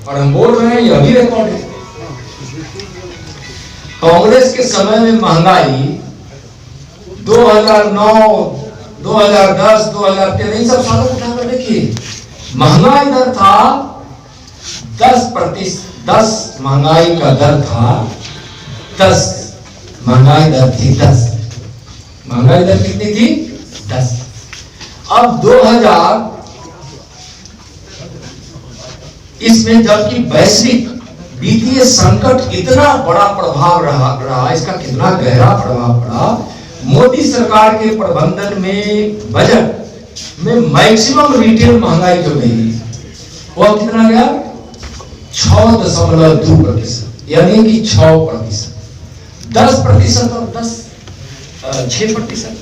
और हम बोल रहे हैं, यह भी रिकॉर्ड है। कांग्रेस के समय में महंगाई 2009, 2010, 2013 इन सब सालों को उठाकर देखिए, महंगाई दर था 10%। महंगाई का दर था 10। महंगाई दर थी 10। महंगाई दर कितनी थी? 10। अब 2000 इसमें जबकि वैश्विक वित्तीय संकट इतना बड़ा प्रभाव रहा, इसका कितना गहरा प्रभाव पड़ा। मोदी सरकार के प्रबंधन में बजट में मैक्सिमम रिटेल महंगाई जो गई वो कितना गया? 6.2%, यानी कि 6%। 10% और 6%।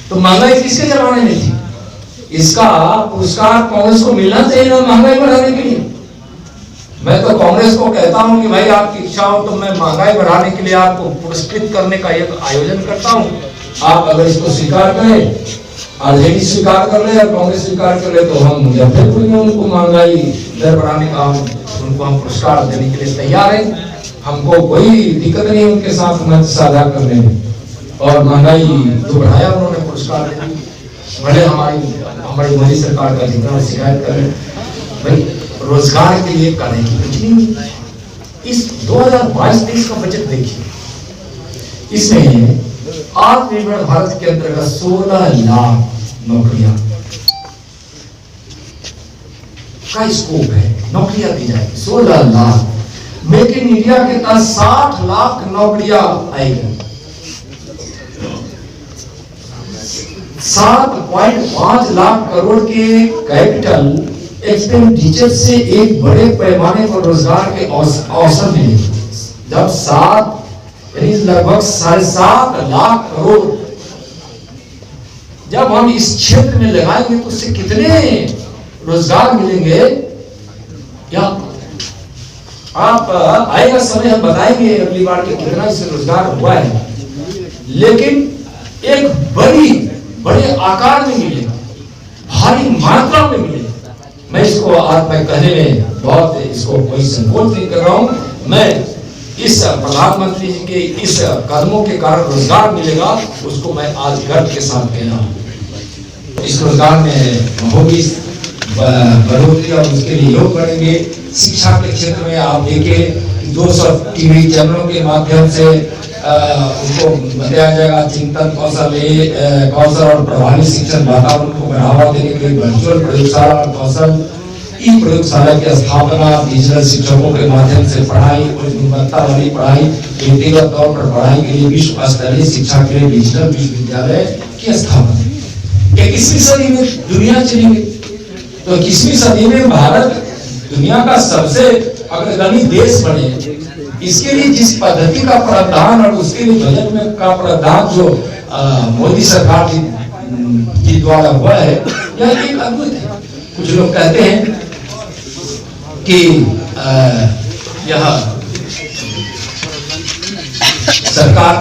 तो महंगाई किसके जमाने में थी? इसका पुरस्कार कांग्रेस को मिलना चाहिए ना महंगाई बढ़ाने के लिए। मैं तो कांग्रेस को कहता हूं कि भाई आपकी इच्छा हो तो मैं महंगाई बढ़ाने के लिए आपको पुरस्कृत करने का एक आयोजन करता हूं। आप अगर इसको स्वीकार करें, आरजेडी स्वीकार कर ले और कांग्रेस स्वीकार कर ले, तो हम मुजफ्फरपुर में उनको महंगाई दर बढ़ाने का उनको हम पुरस्कार देने के लिए तैयार हैं। हमको कोई दिक्कत नहीं उनके साथ मंच साझा करने में। और महंगाई जो बढ़ाया उन्होंने पुरस्कार दे दी। भले हमारी मोदी सरकार का जितना शिकायत करें, भाई रोजगार के लिए करने की कुछ नहीं। इस 2022-23 का बजट देखिए, इसमें आत्मनिर्भर भारत के अंतर्गत 16 लाख नौकरियां का स्कोप है, नौकरियां दी जाएगी 16 लाख। मेक इन इंडिया के तहत 60 लाख नौकरियां आएगी। 7.5 लाख करोड़ के कैपिटल एक्सपेंडिचर से एक बड़े पैमाने पर रोजगार के अवसर मिलेंगे। जब लगभग 7.5 लाख करोड़ जब हम इस क्षेत्र में लगाएंगे तो उससे कितने रोजगार मिलेंगे? या आप आएगा समय हम बताएंगे अगली बार के कितना इससे रोजगार हुआ है, लेकिन एक बड़े आकार में मिलेगा, भारी मात्रा में मिलेगा। मैं इसको आज मैं कहने में बहुत इसको कोई संकोच नहीं कर रहा हूं। मैं इस प्रधानमंत्री जी के इस कदमों के कारण रोजगार मिलेगा, उसको मैं आज गर्व के साथ कह रहा हूं। इस रोजगार में होगी बढ़ोतरी और उसके लिए योग करेंगे। शिक्षा के क्षेत्र में आप देखिए 200 टीवी चैनलों के माध्यम से उनको बताया जाएगा चिंतन कौशल और प्रभावी शिक्षण वातावरण को बढ़ावा देने के लिए वर्चुअल प्रयोगशाला और कौशल ई प्रयोगशाला की स्थापना, डिजिटल शिक्षकों के माध्यम से पढ़ाई और गुणवत्ता वाली पढ़ाई, व्यक्तिगत तौर पर पढ़ाई के लिए विश्व स्तरीय शिक्षा के लिए डिजिटल विश्वविद्यालय की स्थापना। 21वीं सदी में दुनिया चली गई, तो 21वीं सदी में भारत दुनिया का सबसे अग्रगामी देश बने। इसके लिए जिस पद्धति का प्रावधान और उसके लिए बजट में का प्रावधान जो मोदी सरकार के द्वारा हुआ है, यह एक अद्भुत है। कुछ लोग कहते हैं कि यह सरकार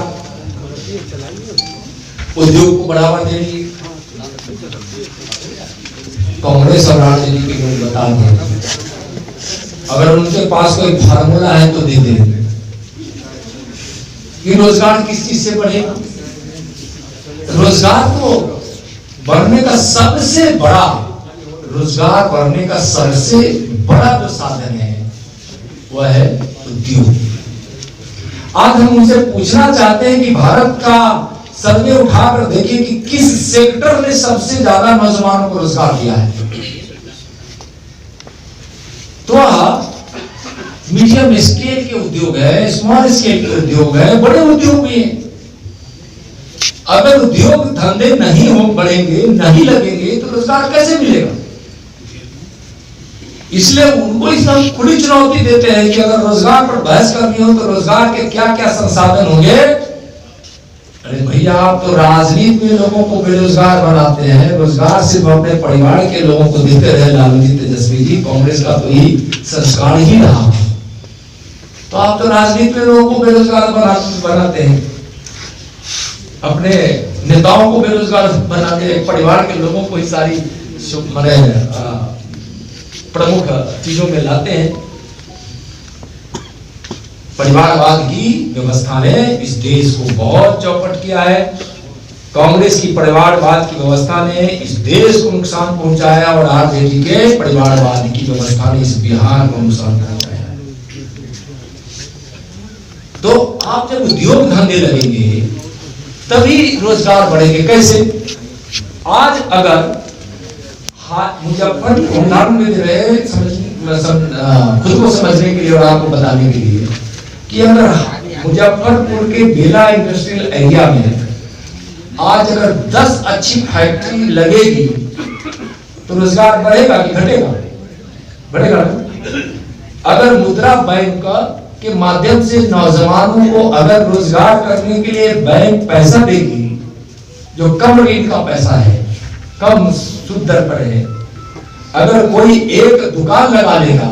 उद्योग को बढ़ावा दे रही है। कांग्रेस और राजनीति के लोग बता दें, अगर उनके पास कोई फार्मूला है तो दे देंगे कि रोजगार किस चीज से बढ़ेगा। रोजगार को बढ़ने का सबसे बड़ा जो साधन है वह है उद्योग। आज हम उनसे पूछना चाहते हैं कि भारत का सर्वे उठाकर देखिए कि किस सेक्टर ने सबसे ज्यादा नौजवानों को रोजगार दिया है। तो मीडियम स्केल के उद्योग है, स्मॉल स्केल के उद्योग है, बड़े उद्योग भी हैं। अगर उद्योग धंधे नहीं बढ़ेंगे, नहीं लगेंगे, तो रोजगार कैसे मिलेगा? इसलिए उनको इस खुली चुनौती देते हैं कि अगर रोजगार पर बहस करनी हो तो रोजगार के क्या क्या संसाधन होंगे। अरे भैया, आप तो राजनीति में लोगों को बेरोजगार बनाते हैं, रोजगार सिर्फ अपने परिवार के लोगों को देते रहे लालू जी, तेजस्वी जी। कांग्रेस का तो यही संस्कार ही रहा। तो आप तो राजनीति में लोगों को बेरोजगार बनाते हैं, अपने नेताओं को बेरोजगार बनाते हैं, परिवार के लोगों को ही सारी प्रमुख चीजों में लाते हैं। परिवारवाद की व्यवस्था ने इस देश को बहुत चौपट किया है। कांग्रेस की परिवारवाद की व्यवस्था ने इस देश को नुकसान पहुंचाया और आरजेडी के परिवारवाद की व्यवस्था ने इस बिहार को नुकसान पहुंचाया। तो आप जब उद्योग धंधे लगेंगे तभी रोजगार बढ़ेंगे। कैसे? आज अगर मुजफ्फरपुर उदाहरण में दे रहे खुद को समझने के लिए और आपको बताने के लिए कि अगर मुजफ्फरपुर के बेला इंडस्ट्रियल एरिया में आज अगर 10 अच्छी फैक्ट्री लगेगी तो रोजगार बढ़ेगा कि घटेगा? बढ़ेगा। अगर मुद्रा बैंक के माध्यम से नौजवानों को अगर रोजगार करने के लिए बैंक पैसा देगी, जो कम रेट का पैसा है, कम सूद दर पर है, अगर कोई एक दुकान लगा लेगा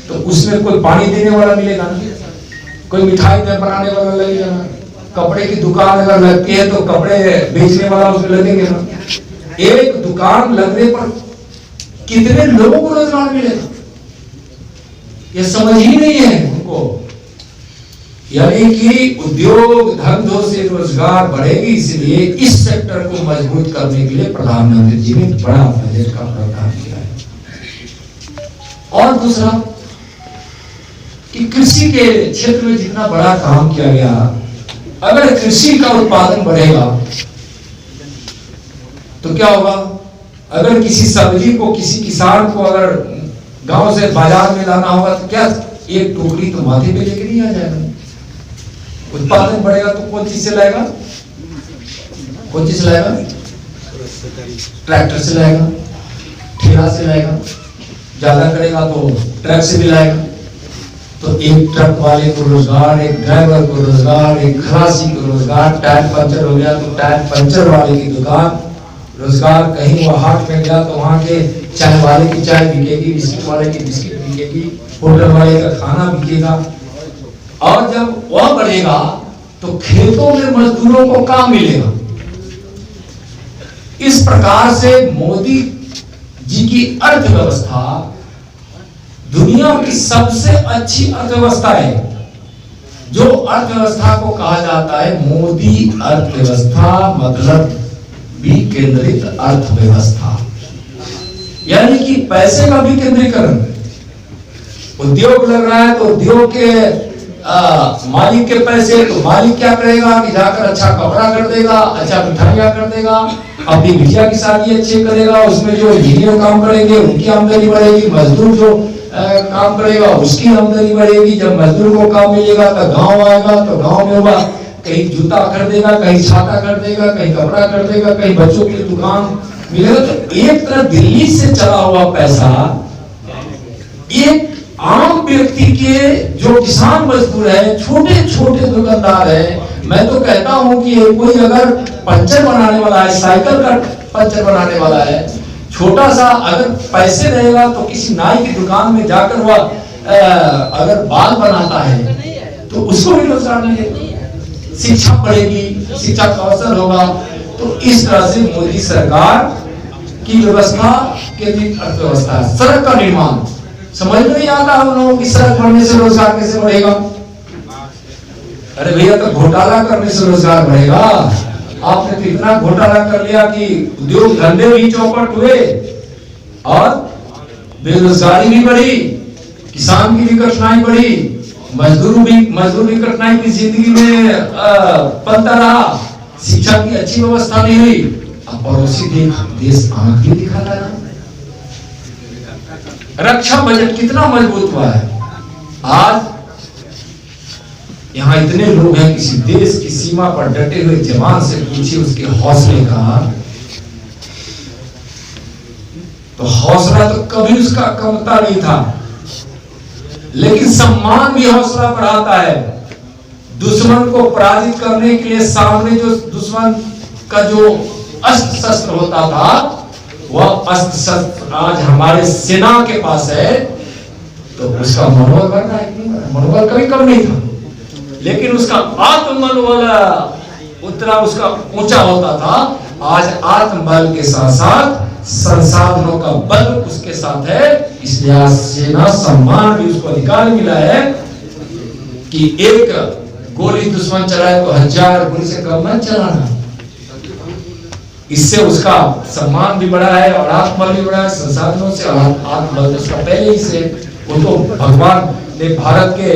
तो उसमें कोई पानी देने वाला मिलेगा ना, कोई मिठाई बनाने वाला लगेगा ना, कपड़े की दुकान अगर लगती है तो कपड़े बेचने वाला उसमें लगेंगे ना। एक दुकान लगने पर कितने लोगों को रोजगार मिलेगा, ये समझ ही नहीं है उनको। यानी कि उद्योग धंधों से रोजगार बढ़ेगी, इसलिए इस सेक्टर को मजबूत करने के लिए प्रधानमंत्री जी ने बड़ा बजट का प्रावधान किया है। और दूसरा कि कृषि के क्षेत्र में जितना बड़ा काम किया गया, अगर कृषि का उत्पादन बढ़ेगा तो क्या होगा? अगर किसी सब्जी को किसी किसान को अगर गांव से बाजार में लाना होगा तो क्या एक टोकरी तो माथे पे लेके नहीं आ जाएगा। उत्पादन बढ़ेगा तो कौन चीज से लाएगा? कौन चीज से लाएगा? ट्रैक्टर से लाएगा, ठेला से लाएगा, ज्यादा करेगा तो ट्रक से भी लाएगा। तो एक ट्रक वाले को रोजगार, एक ड्राइवर को रोजगार, एक खलासी को रोजगार, टायर पंचर हो गया तो टायर पंचर वाले की दुकान रोजगार, कहीं वो हाट में गया तो वहां के चाय वाले की चाय बिकेगी, बिस्किट वाले की बिस्किट बिकेगी, होटल वाले का खाना बिकेगा। और जब वह बढ़ेगा तो खेतों में मजदूरों को काम मिलेगा। इस प्रकार से मोदी जी की अर्थव्यवस्था दुनिया की सबसे अच्छी अर्थव्यवस्था है, जो अर्थव्यवस्था को कहा जाता है मोदी अर्थव्यवस्था, मतलब विकेंद्रित अर्थव्यवस्था, यानी कि पैसे का विकेंद्रीकरण। उद्योग लग रहा है तो उद्योग के मालिक के पैसे, तो मालिक क्या करेगा कि जाकर अच्छा कपड़ा कर देगा, अच्छा मिठाइयां कर देगा, अपनी बिटिया की शादी अच्छे करेगा, उसमें जो इंजीनियर काम करेंगे उनकी आमदनी बढ़ेगी, मजदूर जो काम करेगा उसकी आमदनी बढ़ेगी। जब मजदूर को काम मिलेगा तो गांव आएगा, तो गांव में होगा कहीं जूता खरीदेगा, कहीं छाता खरीदेगा, कहीं कपड़ा खरीदेगा, कहीं बच्चों की दुकान मिलेगा। तो एक तरह दिल्ली से चला हुआ पैसा एक आम व्यक्ति के, जो किसान मजदूर है, छोटे छोटे दुकानदार है, मैं तो कहता हूं कि कोई अगर पंचर बनाने वाला है, साइकिल का पंचर बनाने वाला है, छोटा सा अगर पैसे रहेगा तो किसी नाई की दुकान में जाकर वह अगर बाल बनाता है तो उसको भी रोजगार मिलेगा, शिक्षा बढ़ेगी, शिक्षा का अवसर होगा। तो इस तरह से मोदी सरकार की व्यवस्था केंद्रित अर्थव्यवस्था है। सड़क का निर्माण समझ में नहीं आता हम लोगों की, सड़क बनने से रोजगार कैसे बढ़ेगा? अरे भैया, तो घोटाला करने से रोजगार बढ़ेगा। आपने तो इतना घोटाला कर लिया कि उद्योग धंधे भी चौपट हुए और बेरोजगारी भी बढ़ी, किसान की भी कठिनाई बढ़ी, मजदूर भी कठिनाई की जिंदगी में पलता रहा, शिक्षा की अच्छी व्यवस्था नहीं हुई। अब पड़ोसी देश आंख भी दिखाता है। रक्षा बजट कितना मजबूत हुआ है। आज यहाँ इतने लोग हैं, किसी देश की सीमा पर डटे हुए जवान से पूछिए उसके हौसले का, तो हौसला तो कभी उसका कमता नहीं था, लेकिन सम्मान भी हौसला बढ़ाता है। दुश्मन को पराजित करने के लिए सामने जो दुश्मन का जो अस्त्र शस्त्र होता था, वह अस्त्र शस्त्र आज हमारे सेना के पास है, तो उसका मनोबल बढ़ रहा है। मनोबल कभी कम नहीं था, लेकिन उसका आत्मबल उतना उसका ऊंचा होता था। आज आत्मबल के साथ साथ संसाधनों का बल उसके साथ है, इसलिए आज सेना सम्मान भी उसको अधिकार मिला है कि एक गोली दुश्मन चलाए तो 1000 गोली से कम मत चलाना। इससे उसका सम्मान भी बढ़ा है और आत्मबल भी बढ़ा है, संसाधनों से आत्मबल उसका पहले ही से। वो तो भगवान ने भारत के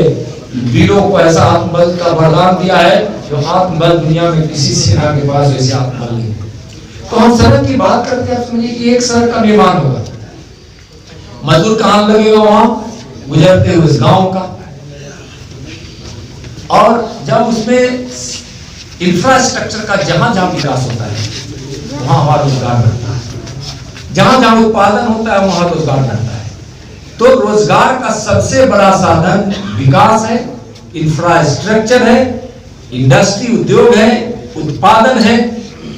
वीरों को ऐसा आत्मबल का वरदान दिया है जो आत्मबल दुनिया में किसी सेना के पास वैसे आत्मबल नहीं। तो हम सड़क की बात करते हैं, समझिए कि एक सड़क का निर्माण होगा, मजदूर कहां लगेगा, वहां गुजरते हुए इस गांव का। और जब उसमें इंफ्रास्ट्रक्चर का जहां जहां विकास होता है वहां हमारा रोजगार बढ़ता है, जहां जहां उत्पादन होता है वहां रोजगार बढ़ता है। तो रोजगार का सबसे बड़ा साधन विकास है, इंफ्रास्ट्रक्चर है, इंडस्ट्री उद्योग है, उत्पादन है।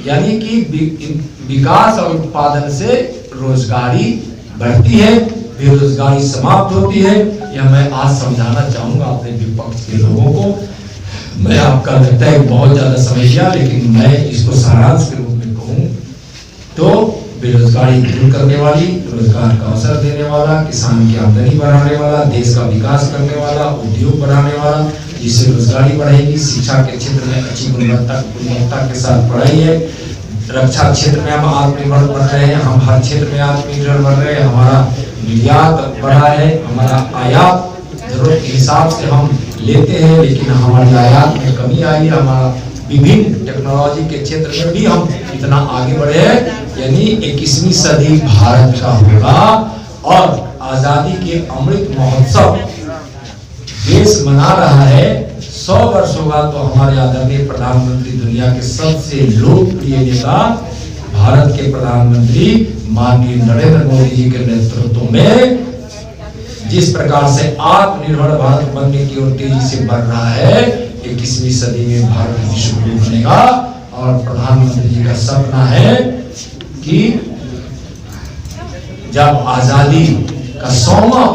यानी कि विकास और उत्पादन से रोजगारी बढ़ती है, बेरोजगारी समाप्त होती है। यह मैं आज समझाना चाहूंगा अपने विपक्ष के लोगों को। मैं आपका लगता है बहुत ज्यादा समझ गया, लेकिन मैं इसको सारांश के रूप में कहूं तो बेरोजगारी दूर करने वाली, रोजगार का अवसर देने वाला, किसान की आमदनी बढ़ाने वाला, देश का विकास करने वाला, उद्योग बढ़ाने वाला, जिससे रोजगारी बढ़ेगी। शिक्षा के क्षेत्र में अच्छी गुणवत्ता के साथ पढ़ाई है। रक्षा क्षेत्र में हम आत्मनिर्भर बन रहे हैं, हम हर क्षेत्र में आत्मनिर्भर बन रहे हैं। हमारा निर्यात बढ़ा है, हमारा आयात जरूरत के हिसाब से हम लेते हैं, लेकिन हमारी आयात में कमी आई है। हमारा विभिन्न टेक्नोलॉजी के क्षेत्र में भी हम इतना आगे बढ़े हैं। यानी 21वीं सदी भारत का होगा और आजादी के अमृत महोत्सव देश मना रहा है। 100 वर्ष होगा तो हमारे आदरणीय प्रधानमंत्री, दुनिया के सबसे लोकप्रिय नेता, भारत के प्रधानमंत्री माननीय नरेंद्र मोदी जी के नेतृत्व में जिस प्रकार से आत्मनिर्भर भारत बनने की ओर तेजी से बढ़ रहा है, 21वीं सदी में भारत विश्व गुरु बनेगा। और प्रधानमंत्री जी का सपना है कि जब आजादी का 100वां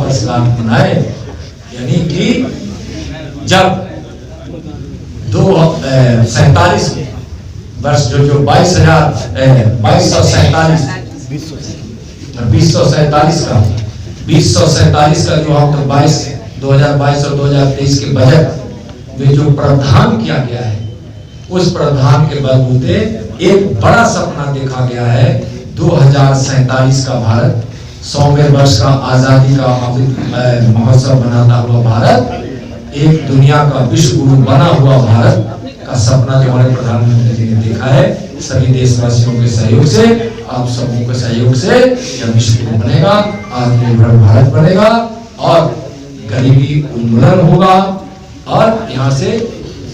वर्ष मनाए, यानी कि जब 247 वर्ष जो 2047 का जो हम 2022 और 2023 के बजट में जो प्रावधान किया गया है, उस प्रावधान के बलबूते एक बड़ा सपना देखा गया है। 2047 का भारत, 100वें वर्ष का आजादी का अमृत महोत्सव मनाता हुआ भारत, एक दुनिया का विश्व गुरु बना हुआ भारत का सपना जो हमारे प्रधानमंत्री जी ने देखा है। सभी देशवासियों के सहयोग से, आप सबों के सहयोग से यह विश्व गुरु बनेगा, आत्मनिर्भर भारत बनेगा और गरीबी उन्मूलन होगा और यहाँ से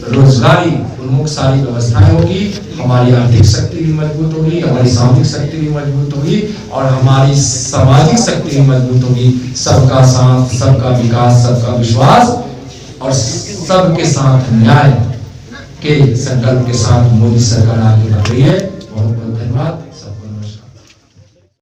रोजगारी उन्मुख सारी व्यवस्थाएं होगी। हमारी आर्थिक शक्ति भी मजबूत होगी, हमारी सामाजिक शक्ति भी मजबूत होगी और हमारी सामाजिक शक्ति भी मजबूत होगी। सबका साथ, सबका विकास, सबका विश्वास और सबके साथ न्याय के संकल्प के साथ मोदी सरकार आगे बढ़ रही है। बहुत बहुत धन्यवाद।